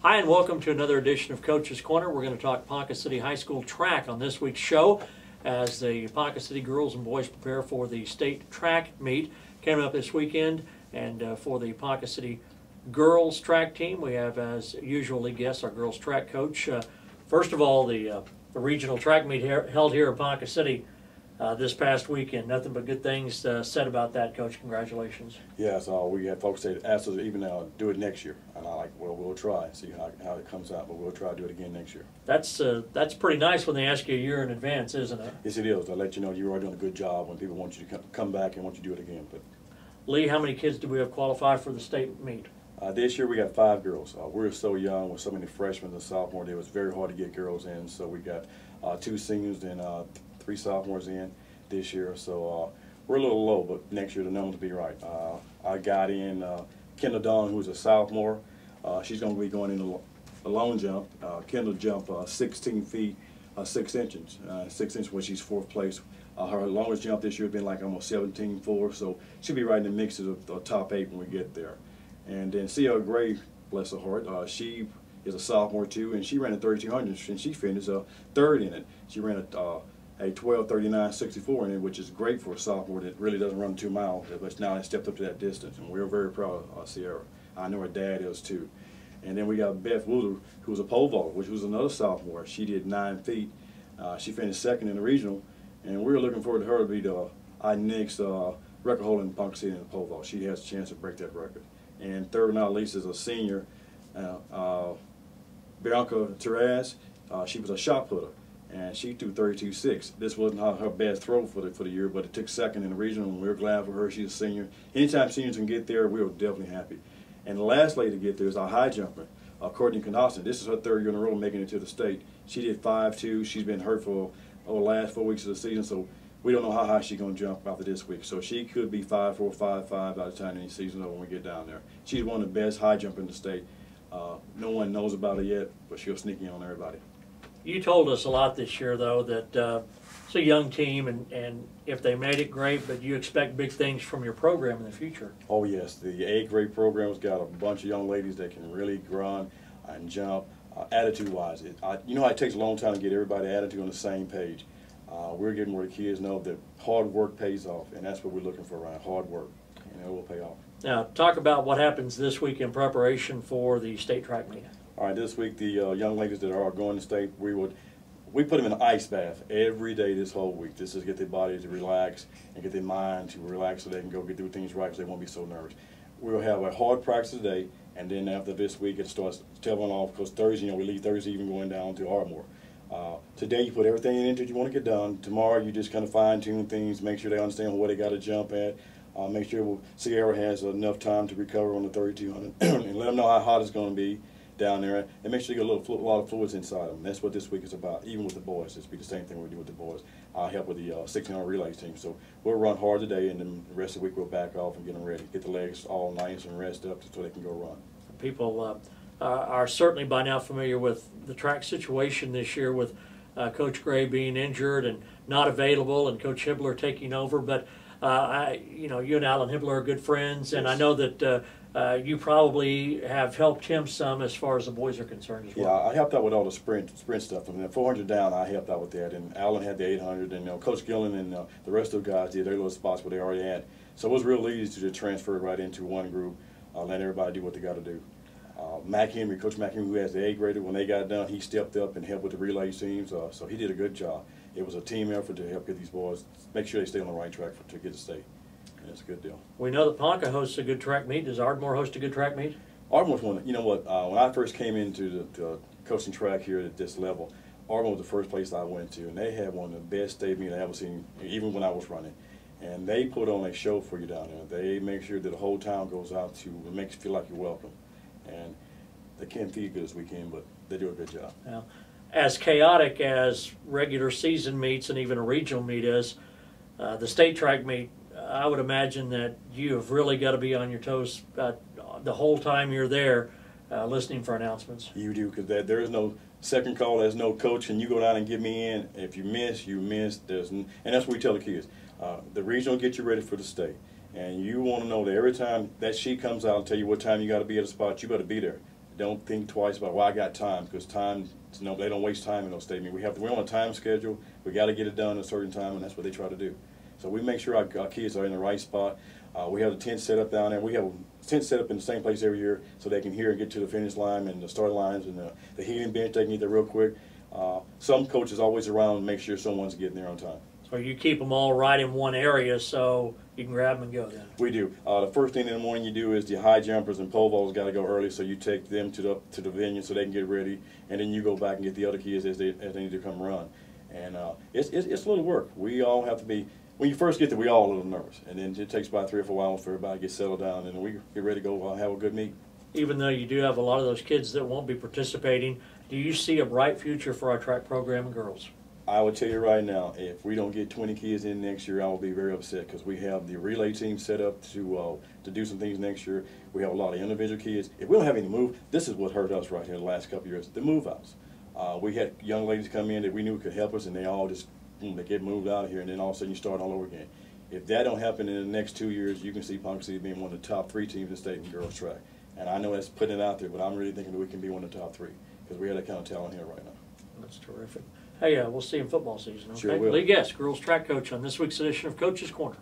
Hi, and welcome to another edition of Coach's Corner. We're going to talk Ponca City High School track on this week's show as the Ponca City girls and boys prepare for the state track meet coming up this weekend. And for the Ponca City girls track team, we have, as usual, guests, our girls track coach. First of all, the regional track meet held here in Ponca City this past weekend. Nothing but good things said about that, Coach. Congratulations. Yeah, so we had folks say asked us to even do it next year, and I like, well, we'll try and see how it comes out, but we'll try to do it again next year. That's pretty nice when they ask you a year in advance, isn't it? Yes, it is. I'll let you know you're already doing a good job when people want you to come back and want you to do it again. But Lee, how many kids do we have qualify for the state meet? This year we got 5 girls. We're so young with so many freshmen and sophomores. It was very hard to get girls in, so we got 2 seniors and 3 sophomores in this year. So we're a little low, but next year the numbers will be right. I got in Kendall Dawn, who's a sophomore. She's going to be going in the long jump. Kendall jumped 16 feet 6 inches. 6 inches when she's 4th place. Her longest jump this year has been like almost 17.4, so she'll be right in the mix of the top 8 when we get there. And then Sierra Gray, bless her heart, she is a sophomore too, and she ran a 3200 and she finished 3rd in it. She ran a 12:39.64 in it, which is great for a sophomore that really doesn't run 2 miles, but now they stepped up to that distance, and we're very proud of Sierra. I know her dad is too. And then we got Beth Wooler, who was a pole vaulter, which was another sophomore. She did 9 feet. She finished 2nd in the regional, and we're looking forward to her to be our next record holder in Ponca City in the pole vault. She has a chance to break that record. And third but not least is a senior, Bianca Terraz. She was a shot putter, and she threw 32.6. This wasn't her best throw for the year, but it took 2nd in the regional, and we're glad for her. She's a senior. Anytime seniors can get there, we're definitely happy. And the last lady to get there is our high jumper, Courtney Canaston. This is her 3rd year in a row making it to the state. She did 5.2. She's been hurt for the last 4 weeks of the season, so we don't know how high she's going to jump after this week. So she could be 5.4, 5.5 by the time the season's over when we get down there. She's one of the best high jumpers in the state. No one knows about her yet, but she'll sneak in on everybody. You told us a lot this year, though, that it's a young team, and if they made it, great, but you expect big things from your program in the future. Oh, yes. The 8th grade program's got a bunch of young ladies that can really run and jump. Attitude-wise, you know how it takes a long time to get everybody attitude on the same page. We're getting where the kids know that hard work pays off, and that's what we're looking for, right? Hard work, and it will pay off. Now, talk about what happens this week in preparation for the state track meet. All right, this week the young ladies that are going to state, we put them in an ice bath every day this whole week. This is to get their body to relax and get their mind to relax so they can go get through things right, so they won't be so nervous. We'll have a hard practice today, and then after this week it starts tailing off, because Thursday, we leave Thursday even going down to Ardmore. Today you put everything into it you want to get done. Tomorrow you just kind of fine-tune things, make sure they understand where they got to jump at. Make sure Sierra has enough time to recover on the 3200 and let them know how hot it's going to be down there, and make sure you get a lot of fluids inside them. That's what this week is about, even with the boys. It's be the same thing we do with the boys. I'll help with the 1600 relay team. So we'll run hard today, and then the rest of the week we'll back off and get them ready. Get the legs all nice and rest up so they can go run. People are certainly by now familiar with the track situation this year, with Coach Gray being injured and not available, and Coach Hibbler taking over. But you and Alan Hibbler are good friends, and yes. I know that you probably have helped him some as far as the boys are concerned as well. Yeah, I helped out with all the sprint stuff. I mean, 400 down, I helped out with that, and Alan had the 800, and Coach Gillen and the rest of the guys did their little spots where they already had. So it was real easy to just transfer right into one group, let everybody do what they got to do. Mac Henry, Coach Mac Henry, who has the 8th grader, when they got done, he stepped up and helped with the relay teams, so he did a good job. It was a team effort to help get these boys, make sure they stay on the right track to get to state. And it's a good deal. We know that Ponca hosts a good track meet. Does Ardmore host a good track meet? Ardmore's one. You know what? When I first came into the coaching track here at this level, Ardmore was the first place I went to, and they had one of the best state meets I ever seen, even when I was running. And they put on a show for you down there. They make sure that the whole town goes out to make you feel like you're welcome. And they can't feed good this weekend, but they do a good job. Now, as chaotic as regular season meets and even a regional meet is, the state track meet, I would imagine that you have really got to be on your toes the whole time you're there, listening for announcements. You do, because there is no second call. There's no coach, and you go down and get me in. If you miss, you miss. And that's what we tell the kids. The regional will get you ready for the state. And you want to know that every time that sheet comes out and tell you what time you got to be at a spot, you better be there. Don't think twice about, well, I got time, because time, no, they don't waste time in those state meetings. We're on a time schedule. We got to get it done at a certain time, and that's what they try to do. So we make sure our kids are in the right spot. We have the tent set up down there. We have a tent set up in the same place every year so they can hear and get to the finish line and the start lines and the heating bench. They can get there real quick. Some coaches always around to make sure someone's getting there on time. So you keep them all right in one area so you can grab them and go then? We do. The first thing in the morning you do is the high jumpers and pole vaults got to go early, so you take them to the venue so they can get ready, and then you go back and get the other kids as they need to come run. And it's a little work. We all have to be. When you first get there, we all a little nervous, and then it takes about 3 or 4 hours for everybody to get settled down, and we get ready to go have a good meet. Even though you do have a lot of those kids that won't be participating, do you see a bright future for our track program and girls? I would tell you right now, if we don't get 20 kids in next year, I will be very upset, because we have the relay team set up to do some things next year. We have a lot of individual kids. If we don't have any move, this is what hurt us right here the last couple of years, the move outs. We had young ladies come in that we knew could help us, and they all just they get moved out of here, and then all of a sudden you start all over again. If that don't happen in the next 2 years, you can see Ponca City being one of the top 3 teams in the state in girls track. And I know that's putting it out there, but I'm really thinking that we can be one of the top 3, because we have that kind of talent here right now. That's terrific. Hey, we'll see you in football season, okay? Sure will. Lee Guest, girls track coach on this week's edition of Coach's Corner.